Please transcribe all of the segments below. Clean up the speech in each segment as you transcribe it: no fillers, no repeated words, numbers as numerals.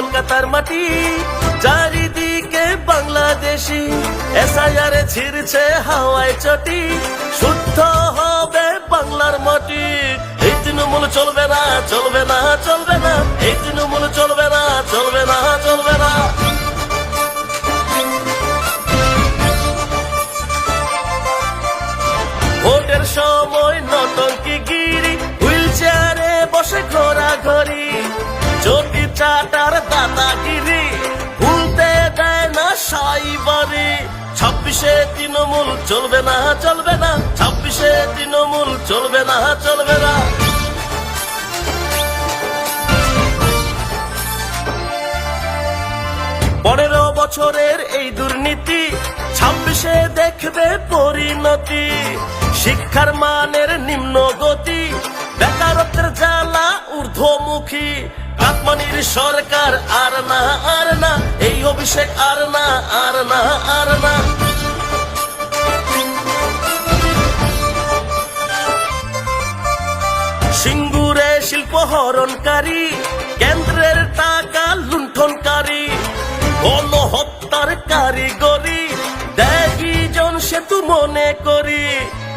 কলকাতার মাটি, চারিদিকে বাংলাদেশি, এসআইআরে ছিড়ছে হাওয়ায় চটি, শুদ্ধ হবে বাংলার মাটি। এই তৃণমূল চলবে না, চলবে না, চলবে না, এই তৃণমূল চলবে না, চলবে না, চলবে না। ভোটের সময় নটঙ্কি গিরি, হুইল চেয়ারে বসে ঘোরাঘুরি, চটি চাটার দাদাগিরি, ভুলতে দেয় না সাইবারি। 26-এ তৃণমূল চলবে না, চলবে না, 26-এ তৃণমূল চলবে না, চলবে না। পনেরো বছরের এই দুর্নীতি 26-এ দেখবে পরিণতি। শিক্ষার মানের নিম্ন গতি, বেকারত্বের জ্বালা ঊর্ধ্বমুখী, কাটমানির সরকার আর না, আর না, এই অভিষেক আর না, আর না, আর না। সিঙ্গুরে শিল্প হরণকারী, কেন্দ্রের টাকা লুণ্ঠনকারী, গণহত্যার কারিগরি, দেখি জন সেতু মনে করি।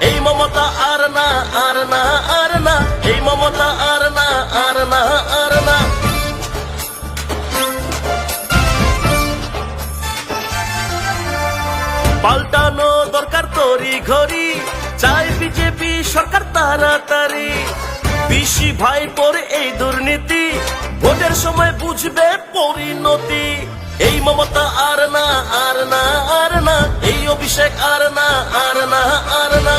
এই মমতা আর না, আর না, আর না, এই মমতা আর না, আর না, আর না। পাল্টানো দরকার তরি ঘড়ি, চাই বিজেপি সরকার তাড়াতাড়ি। পিসি ভাই পরে এই দুর্নীতি, ভোটের সময় বুঝবে পরিণতি। এই মমতা আর না, আর না, আর না, এই অভিষেক আর না, আর না, আর না।